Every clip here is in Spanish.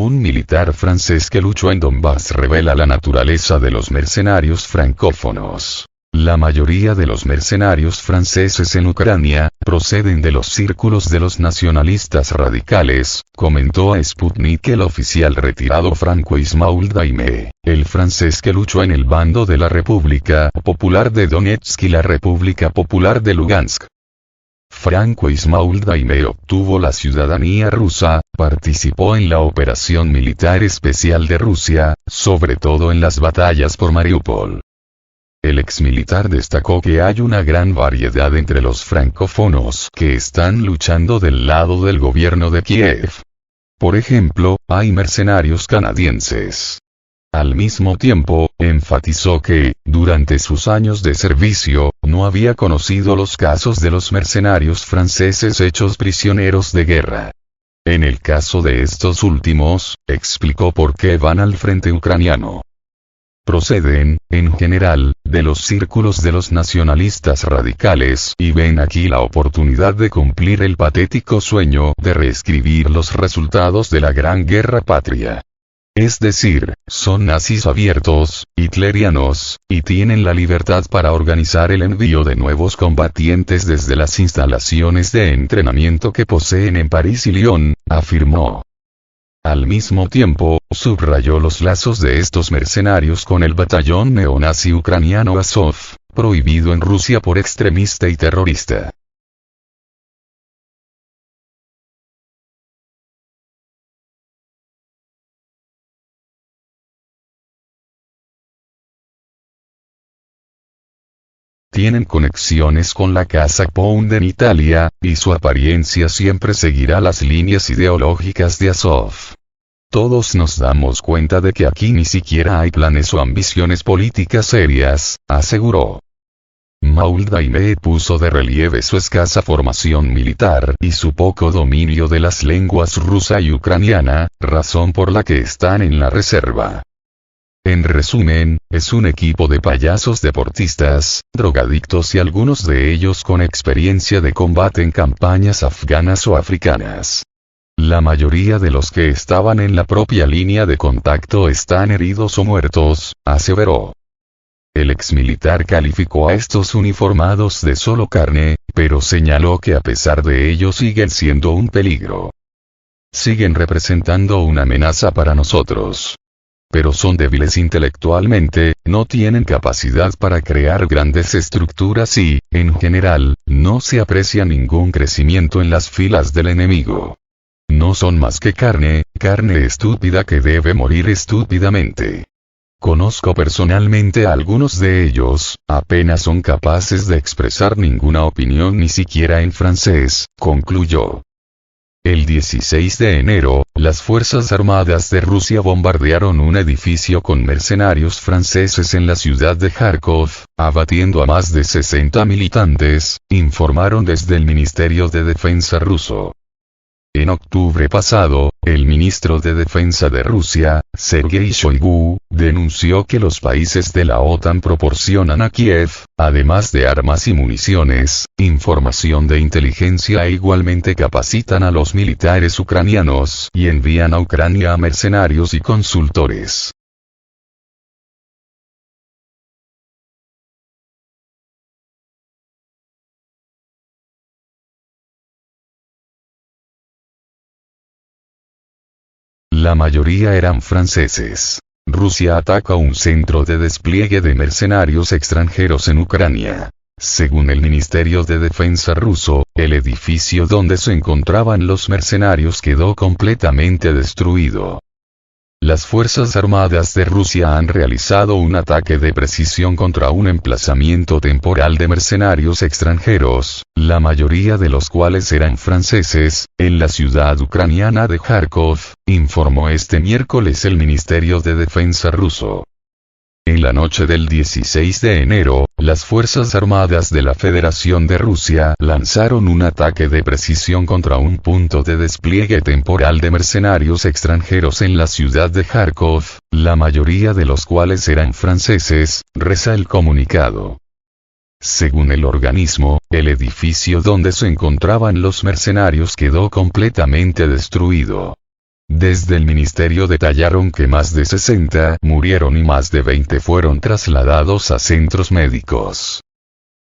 Un militar francés que luchó en Donbass revela la naturaleza de los mercenarios francófonos. La mayoría de los mercenarios franceses en Ucrania proceden de los círculos de los nacionalistas radicales, comentó a Sputnik el oficial retirado Franco Ismail Daime, el francés que luchó en el bando de la República Popular de Donetsk y la República Popular de Lugansk. Franco Ismail Daime obtuvo la ciudadanía rusa, participó en la operación militar especial de Rusia, sobre todo en las batallas por Mariupol. El exmilitar destacó que hay una gran variedad entre los francófonos que están luchando del lado del gobierno de Kiev. Por ejemplo, hay mercenarios canadienses. Al mismo tiempo, enfatizó que, durante sus años de servicio, no había conocido los casos de los mercenarios franceses hechos prisioneros de guerra. En el caso de estos últimos, explicó por qué van al frente ucraniano. Proceden, en general, de los círculos de los nacionalistas radicales y ven aquí la oportunidad de cumplir el patético sueño de reescribir los resultados de la Gran Guerra Patria. Es decir, son nazis abiertos, hitlerianos, y tienen la libertad para organizar el envío de nuevos combatientes desde las instalaciones de entrenamiento que poseen en París y Lyon, afirmó. Al mismo tiempo, subrayó los lazos de estos mercenarios con el batallón neonazi ucraniano Azov, prohibido en Rusia por extremista y terrorista. Tienen conexiones con la Casa Pound en Italia, y su apariencia siempre seguirá las líneas ideológicas de Azov. Todos nos damos cuenta de que aquí ni siquiera hay planes o ambiciones políticas serias, aseguró. Ismail Daime puso de relieve su escasa formación militar y su poco dominio de las lenguas rusa y ucraniana, razón por la que están en la reserva. En resumen, es un equipo de payasos deportistas, drogadictos y algunos de ellos con experiencia de combate en campañas afganas o africanas. La mayoría de los que estaban en la propia línea de contacto están heridos o muertos, aseveró. El exmilitar calificó a estos uniformados de solo carne, pero señaló que a pesar de ello siguen siendo un peligro. Siguen representando una amenaza para nosotros. Pero son débiles intelectualmente, no tienen capacidad para crear grandes estructuras y, en general, no se aprecia ningún crecimiento en las filas del enemigo. No son más que carne estúpida que debe morir estúpidamente. Conozco personalmente a algunos de ellos, apenas son capaces de expresar ninguna opinión ni siquiera en francés, concluyó. El 16 de enero, las Fuerzas Armadas de Rusia bombardearon un edificio con mercenarios franceses en la ciudad de Kharkov, abatiendo a más de 60 militantes, informaron desde el Ministerio de Defensa ruso. En octubre pasado, el ministro de Defensa de Rusia, Sergei Shoigu, denunció que los países de la OTAN proporcionan a Kiev, además de armas y municiones, información de inteligencia e igualmente capacitan a los militares ucranianos y envían a Ucrania a mercenarios y consultores. La mayoría eran franceses. Rusia ataca un centro de despliegue de mercenarios extranjeros en Ucrania. Según el Ministerio de Defensa ruso, el edificio donde se encontraban los mercenarios quedó completamente destruido. Las Fuerzas Armadas de Rusia han realizado un ataque de precisión contra un emplazamiento temporal de mercenarios extranjeros, la mayoría de los cuales eran franceses, en la ciudad ucraniana de Kharkov, informó este miércoles el Ministerio de Defensa ruso. En la noche del 16 de enero, las Fuerzas Armadas de la Federación de Rusia lanzaron un ataque de precisión contra un punto de despliegue temporal de mercenarios extranjeros en la ciudad de Kharkov, la mayoría de los cuales eran franceses, reza el comunicado. Según el organismo, el edificio donde se encontraban los mercenarios quedó completamente destruido. Desde el ministerio detallaron que más de 60 murieron y más de 20 fueron trasladados a centros médicos.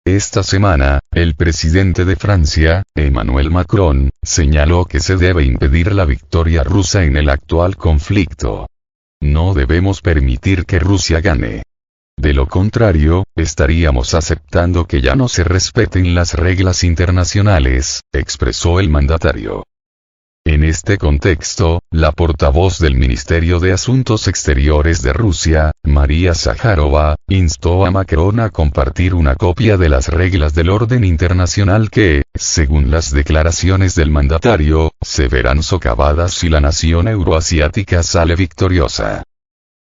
Esta semana, el presidente de Francia, Emmanuel Macron, señaló que se debe impedir la victoria rusa en el actual conflicto. No debemos permitir que Rusia gane. De lo contrario, estaríamos aceptando que ya no se respeten las reglas internacionales, expresó el mandatario. En este contexto, la portavoz del Ministerio de Asuntos Exteriores de Rusia, María Zakharova, instó a Macron a compartir una copia de las reglas del orden internacional que, según las declaraciones del mandatario, se verán socavadas si la nación euroasiática sale victoriosa.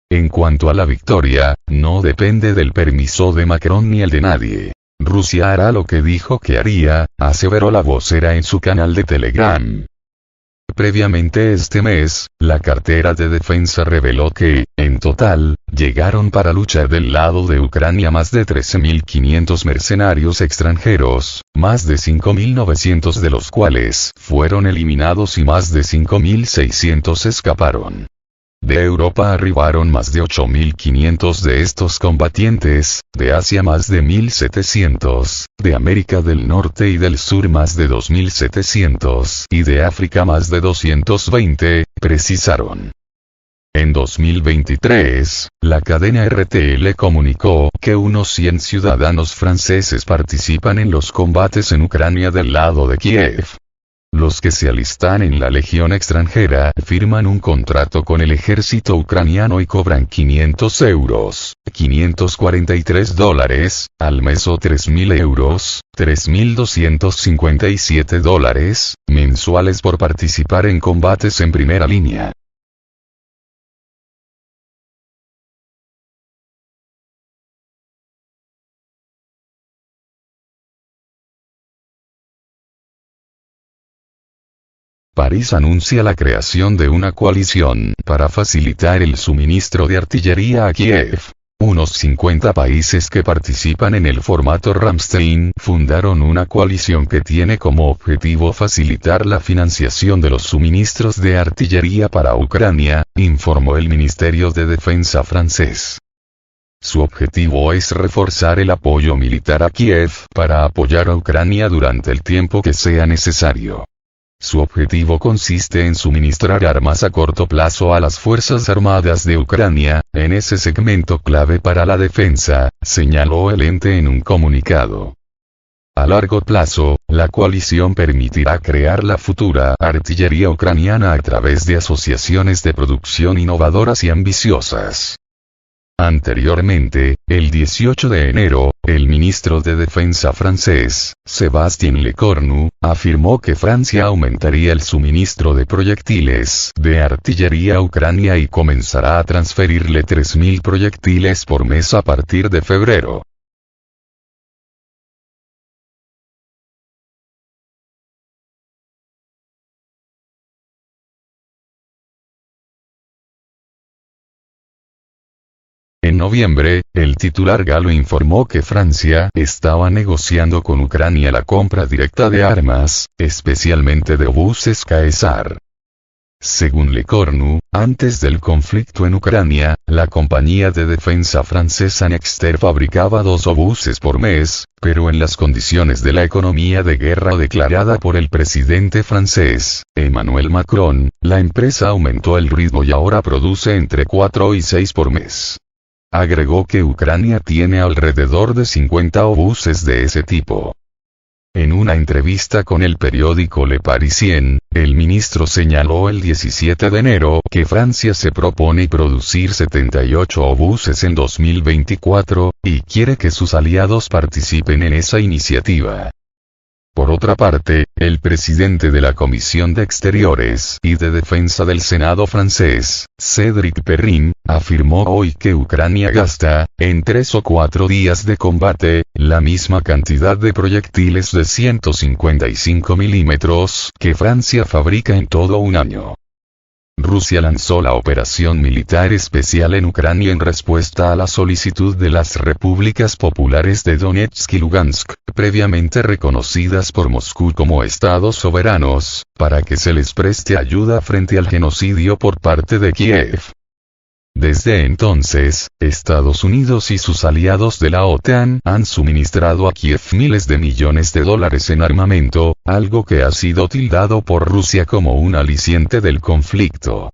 En cuanto a la victoria, no depende del permiso de Macron ni el de nadie. Rusia hará lo que dijo que haría, aseveró la vocera en su canal de Telegram. Previamente este mes, la cartera de defensa reveló que, en total, llegaron para luchar del lado de Ucrania más de 13.500 mercenarios extranjeros, más de 5.900 de los cuales fueron eliminados y más de 5.600 escaparon. De Europa arribaron más de 8.500 de estos combatientes, de Asia más de 1.700, de América del Norte y del Sur más de 2.700, y de África más de 220, precisaron. En 2023, la cadena RTL comunicó que unos 100 ciudadanos franceses participan en los combates en Ucrania del lado de Kiev. Los que se alistan en la legión extranjera firman un contrato con el ejército ucraniano y cobran 500 euros, $543, al mes o 3.000 euros, $3.257, mensuales por participar en combates en primera línea. París anuncia la creación de una coalición para facilitar el suministro de artillería a Kiev. Unos 50 países que participan en el formato Ramstein fundaron una coalición que tiene como objetivo facilitar la financiación de los suministros de artillería para Ucrania, informó el Ministerio de Defensa francés. Su objetivo es reforzar el apoyo militar a Kiev para apoyar a Ucrania durante el tiempo que sea necesario. Su objetivo consiste en suministrar armas a corto plazo a las Fuerzas Armadas de Ucrania, en ese segmento clave para la defensa, señaló el ente en un comunicado. A largo plazo, la coalición permitirá crear la futura artillería ucraniana a través de asociaciones de producción innovadoras y ambiciosas. Anteriormente, el 18 de enero, el ministro de Defensa francés, Sébastien Lecornu, afirmó que Francia aumentaría el suministro de proyectiles de artillería a Ucrania y comenzará a transferirle 3.000 proyectiles por mes a partir de febrero. En noviembre, el titular galo informó que Francia estaba negociando con Ucrania la compra directa de armas, especialmente de obuses Caesar. Según Lecornu, antes del conflicto en Ucrania, la compañía de defensa francesa Nexter fabricaba 2 obuses por mes, pero en las condiciones de la economía de guerra declarada por el presidente francés, Emmanuel Macron, la empresa aumentó el ritmo y ahora produce entre 4 y 6 por mes. Agregó que Ucrania tiene alrededor de 50 obuses de ese tipo. En una entrevista con el periódico Le Parisien, el ministro señaló el 17 de enero que Francia se propone producir 78 obuses en 2024, y quiere que sus aliados participen en esa iniciativa. Por otra parte, el presidente de la Comisión de Exteriores y de Defensa del Senado francés, Cédric Perrin, afirmó hoy que Ucrania gasta, en 3 o 4 días de combate, la misma cantidad de proyectiles de 155 milímetros que Francia fabrica en todo un año. Rusia lanzó la operación militar especial en Ucrania en respuesta a la solicitud de las repúblicas populares de Donetsk y Lugansk, previamente reconocidas por Moscú como estados soberanos, para que se les preste ayuda frente al genocidio por parte de Kiev. Desde entonces, Estados Unidos y sus aliados de la OTAN han suministrado a Kiev miles de millones de dólares en armamento, algo que ha sido tildado por Rusia como un aliciente del conflicto.